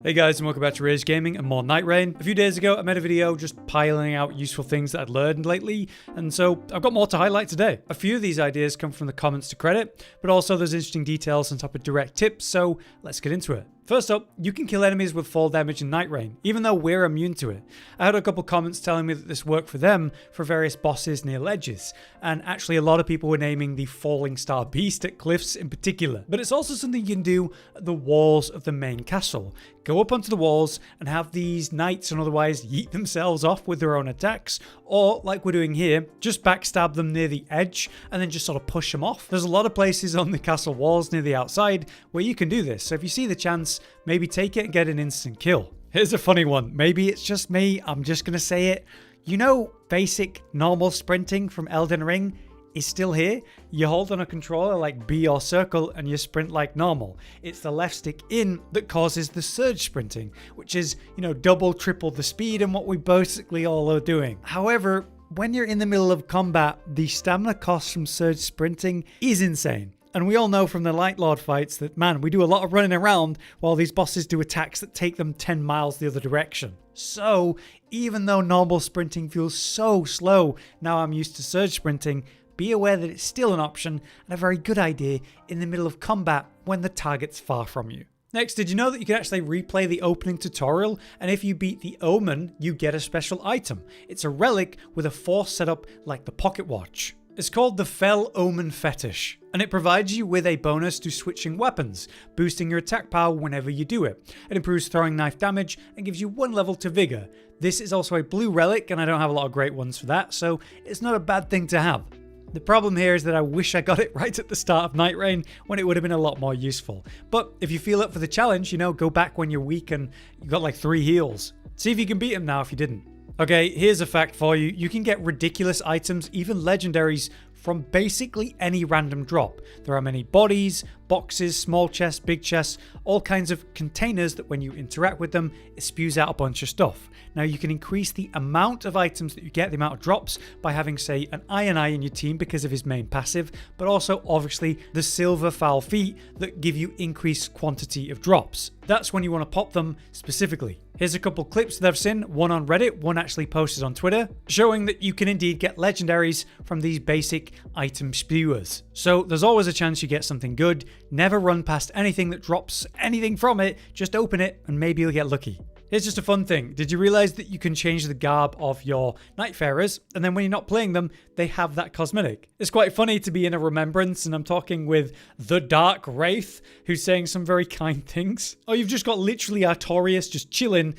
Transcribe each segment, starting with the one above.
Hey guys, and welcome back to Rage Gaming and more Nightreign. A few days ago I made a video just piling out useful things that I'd learned lately, and so I've got more to highlight today. A few of these ideas come from the comments to credit, but also there's interesting details on top of direct tips, so let's get into it. First up, you can kill enemies with fall damage in Nightreign, even though we're immune to it. I had a couple comments telling me that this worked for them for various bosses near ledges, and actually a lot of people were naming the Falling Star Beast at cliffs in particular. But it's also something you can do at the walls of the main castle. Go up onto the walls and have these knights and otherwise yeet themselves off with their own attacks, or like we're doing here, just backstab them near the edge and then just sort of push them off. There's a lot of places on the castle walls near the outside where you can do this, so if you see the chance, maybe take it and get an instant kill. Here's a funny one. Maybe it's just me. I'm just going to say it. You know, basic normal sprinting from Elden Ring is still here. You hold on a controller like B or circle and you sprint like normal. It's the left stick in that causes the surge sprinting, which is, you know, double, triple the speed and what we basically all are doing. However, when you're in the middle of combat, the stamina cost from surge sprinting is insane. And we all know from the Light Lord fights that, man, we do a lot of running around while these bosses do attacks that take them 10 miles the other direction. So, even though normal sprinting feels so slow, now I'm used to surge sprinting, be aware that it's still an option and a very good idea in the middle of combat when the target's far from you. Next, did you know that you can actually replay the opening tutorial, and if you beat the Omen, you get a special item. It's a relic with a force setup like the pocket watch. It's called the Fell Omen Fetish, and it provides you with a bonus to switching weapons, boosting your attack power whenever you do it. It improves throwing knife damage and gives you 1 level to vigor. This is also a blue relic, and I don't have a lot of great ones for that, so it's not a bad thing to have. The problem here is that I wish I got it right at the start of Nightreign when it would have been a lot more useful. But if you feel up for the challenge, you know, go back when you're weak and you got like 3 heals. See if you can beat him now if you didn't. Okay, here's a fact for you. You can get ridiculous items, even legendaries, from basically any random drop. There are many bodies, boxes, small chests, big chests, all kinds of containers that when you interact with them, it spews out a bunch of stuff. Now you can increase the amount of items that you get, the amount of drops, by having, say, an Iron Eye in your team because of his main passive, but also obviously the Silver Foul Feet that give you increased quantity of drops. That's when you want to pop them specifically. Here's a couple clips that I've seen, one on Reddit, one actually posted on Twitter, showing that you can indeed get legendaries from these basic item spewers. So there's always a chance you get something good. Never run past anything that drops anything from it, just open it and maybe you'll get lucky. Here's just a fun thing. Did you realize that you can change the garb of your Nightfarers, and then when you're not playing them, they have that cosmetic? It's quite funny to be in a remembrance, and I'm talking with the Dark Wraith, who's saying some very kind things. Oh, you've just got literally Artorias just chilling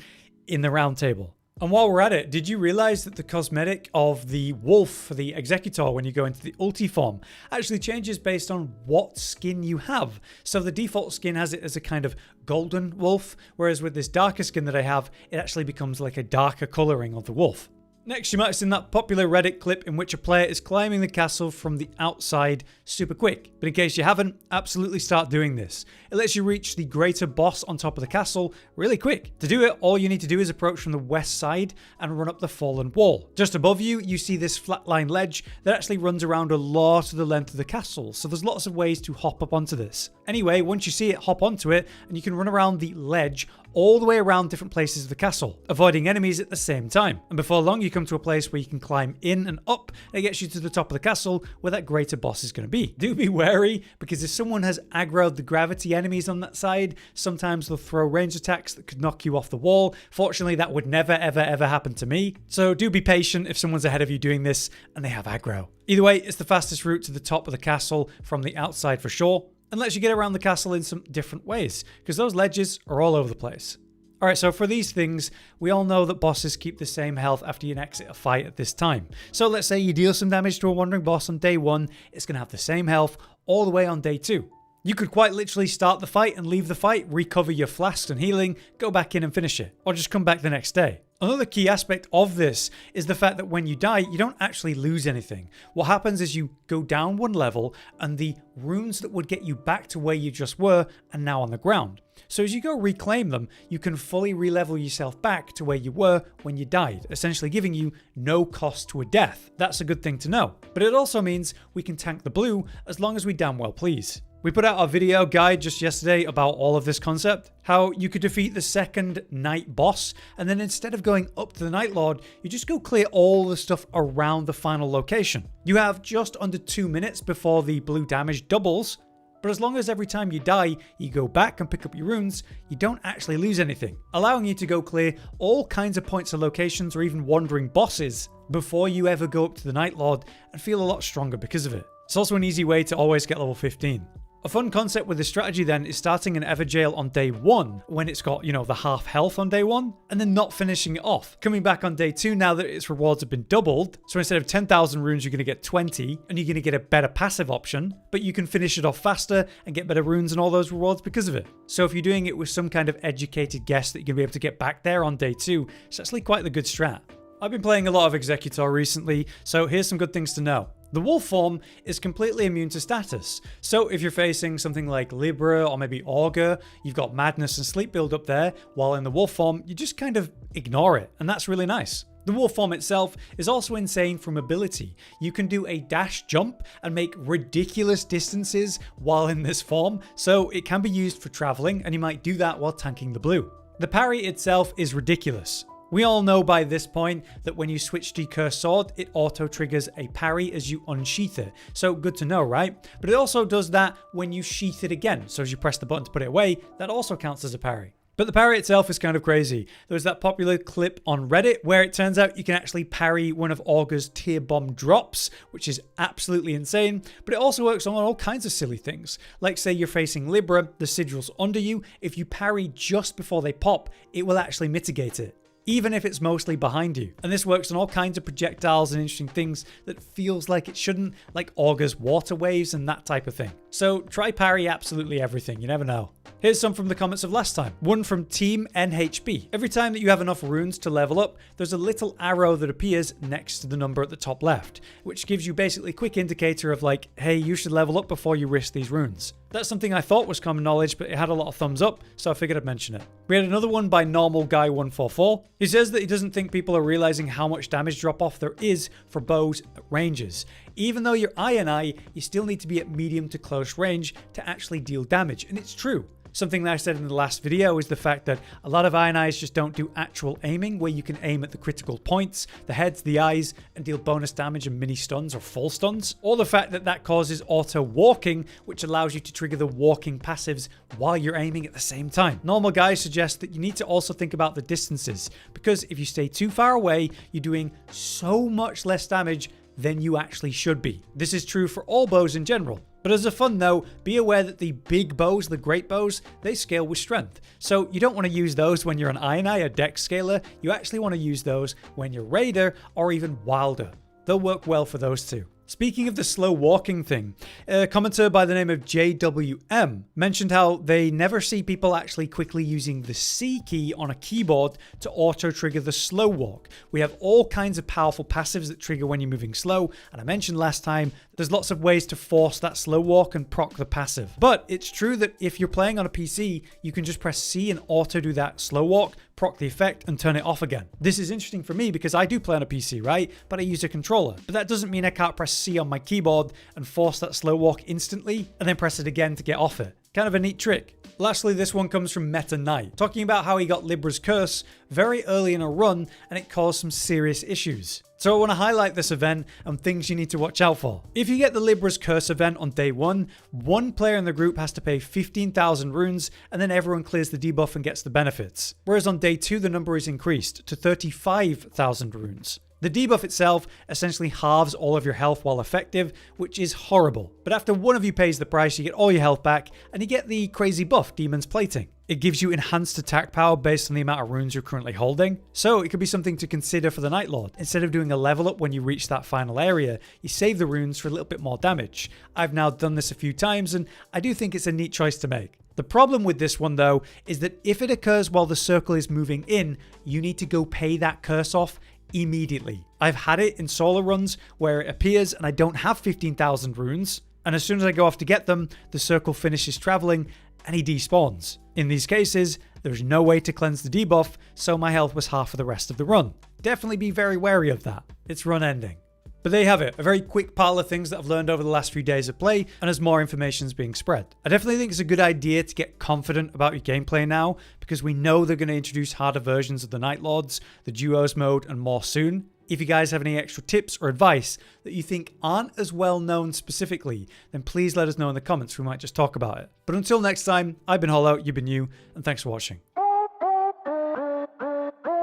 in the round table. And while we're at it, did you realize that the cosmetic of the wolf, the executor, when you go into the ulti form, actually changes based on what skin you have? So the default skin has it as a kind of golden wolf, whereas with this darker skin that I have, it actually becomes like a darker coloring of the wolf. Next, you might have seen that popular Reddit clip in which a player is climbing the castle from the outside super quick. But in case you haven't, absolutely start doing this. It lets you reach the greater boss on top of the castle really quick. To do it, all you need to do is approach from the west side and run up the fallen wall. Just above you, you see this flatline ledge that actually runs around a lot of the length of the castle, so there's lots of ways to hop up onto this. Anyway, once you see it, hop onto it, and you can run around the ledge all the way around different places of the castle, avoiding enemies at the same time. And before long, you come to a place where you can climb in and up, and it gets you to the top of the castle where that greater boss is going to be. Do be wary, because if someone has aggroed the gravity enemies on that side, sometimes they'll throw range attacks that could knock you off the wall. Fortunately, that would never, ever, ever happen to me. So do be patient if someone's ahead of you doing this and they have aggro. Either way, it's the fastest route to the top of the castle from the outside for sure, and lets you get around the castle in some different ways, because those ledges are all over the place. Alright, so for these things, we all know that bosses keep the same health after you exit a fight at this time. So let's say you deal some damage to a wandering boss on day 1, it's going to have the same health all the way on day 2. You could quite literally start the fight and leave the fight, recover your flasks and healing, go back in and finish it, or just come back the next day. Another key aspect of this is the fact that when you die, you don't actually lose anything. What happens is you go down 1 level and the runes that would get you back to where you just were are now on the ground. So as you go reclaim them, you can fully re-level yourself back to where you were when you died, essentially giving you no cost to a death. That's a good thing to know. But it also means we can tank the blue as long as we damn well please. We put out our video guide just yesterday about all of this concept, how you could defeat the second night boss, and then instead of going up to the Night Lord, you just go clear all the stuff around the final location. You have just under 2 minutes before the blue damage doubles, but as long as every time you die, you go back and pick up your runes, you don't actually lose anything, allowing you to go clear all kinds of points of locations or even wandering bosses before you ever go up to the Night Lord and feel a lot stronger because of it. It's also an easy way to always get level 15. A fun concept with this strategy then is starting an Everjail on day 1 when it's got, the half health on day 1, and then not finishing it off. Coming back on day 2 now that its rewards have been doubled, so instead of 10,000 runes you're going to get 20, and you're going to get a better passive option, but you can finish it off faster and get better runes and all those rewards because of it. So if you're doing it with some kind of educated guess that you're going to be able to get back there on day 2, it's actually quite the good strat. I've been playing a lot of Executor recently, so here's some good things to know. The wolf form is completely immune to status, so if you're facing something like Libra or maybe Augur, you've got Madness and Sleep build up there, while in the wolf form you just kind of ignore it, and that's really nice. The wolf form itself is also insane for mobility. You can do a dash jump and make ridiculous distances while in this form, so it can be used for traveling, and you might do that while tanking the blue. The parry itself is ridiculous. We all know by this point that when you switch to Cursed Sword, it auto-triggers a parry as you unsheath it. So good to know, right? But it also does that when you sheath it again. So as you press the button to put it away, that also counts as a parry. But the parry itself is kind of crazy. There was that popular clip on Reddit where it turns out you can actually parry one of Augur's tier bomb drops, which is absolutely insane, but it also works on all kinds of silly things. Like say you're facing Libra, the sigils under you, if you parry just before they pop, it will actually mitigate it, even if it's mostly behind you. And this works on all kinds of projectiles and interesting things that feels like it shouldn't, like Augur's water waves and that type of thing. So try parry absolutely everything, you never know. Here's some from the comments of last time. One from Team NHB. Every time that you have enough runes to level up, there's a little arrow that appears next to the number at the top left, which gives you basically a quick indicator of like, hey, you should level up before you risk these runes. That's something I thought was common knowledge, but it had a lot of thumbs up, so I figured I'd mention it. We had another one by Normal Guy 144. He says that he doesn't think people are realizing how much damage drop off there is for bows at ranges. Even though you're eye, you still need to be at medium to close range to actually deal damage, and it's true. Something that I said in the last video is the fact that a lot of eyes just don't do actual aiming where you can aim at the critical points, the heads, the eyes, and deal bonus damage and mini stuns or full stuns. Or the fact that that causes auto walking, which allows you to trigger the walking passives while you're aiming at the same time. Normal guys suggest that you need to also think about the distances, because if you stay too far away, you're doing so much less damage than you actually should be. This is true for all bows in general. But as a fun note, be aware that the big bows, the great bows, they scale with strength. So you don't want to use those when you're an Eye, a dex scaler. You actually want to use those when you're Raider or even Wilder. They'll work well for those too. Speaking of the slow walking thing, a commenter by the name of JWM mentioned how they never see people actually quickly using the C key on a keyboard to auto-trigger the slow walk. We have all kinds of powerful passives that trigger when you're moving slow, and I mentioned last time, there's lots of ways to force that slow walk and proc the passive. But it's true that if you're playing on a PC, you can just press C and auto do that slow walk, proc the effect, and turn it off again. This is interesting for me because I do play on a PC, right? But I use a controller. But that doesn't mean I can't press C on my keyboard and force that slow walk instantly, and then press it again to get off it. Kind of a neat trick. Lastly, this one comes from Meta Knight, talking about how he got Libra's Curse very early in a run and it caused some serious issues. So I want to highlight this event and things you need to watch out for. If you get the Libra's Curse event on day 1, one player in the group has to pay 15,000 runes and then everyone clears the debuff and gets the benefits. Whereas on day 2, the number is increased to 35,000 runes. The debuff itself essentially halves all of your health while effective, which is horrible. But after one of you pays the price, you get all your health back, and you get the crazy buff, Demon's Plating. It gives you enhanced attack power based on the amount of runes you're currently holding, so it could be something to consider for the Night Lord. Instead of doing a level up when you reach that final area, you save the runes for a little bit more damage. I've now done this a few times, and I do think it's a neat choice to make. The problem with this one though, is that if it occurs while the circle is moving in, you need to go pay that curse off immediately. I've had it in solo runs where it appears and I don't have 15,000 runes, and as soon as I go off to get them, the circle finishes traveling and he despawns. In these cases, there's no way to cleanse the debuff, so my health was half for the rest of the run. Definitely be very wary of that. It's run ending. But there you have it, a very quick pile of things that I've learned over the last few days of play, and as more information is being spread. I definitely think it's a good idea to get confident about your gameplay now, because we know they're going to introduce harder versions of the Night Lords, the Duos mode, and more soon. If you guys have any extra tips or advice that you think aren't as well known specifically, then please let us know in the comments, we might just talk about it. But until next time, I've been Hollow, you've been you, and thanks for watching.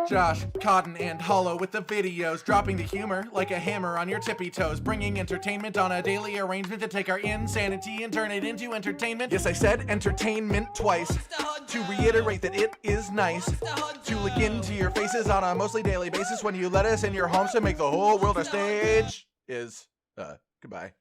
Josh, Cotton, and Hollow with the videos, dropping the humor like a hammer on your tippy toes, bringing entertainment on a daily arrangement to take our insanity and turn it into entertainment. Yes, I said entertainment twice, to reiterate that it is nice to look into your faces on a mostly daily basis when you let us in your homes to make the whole world a stage. Goodbye.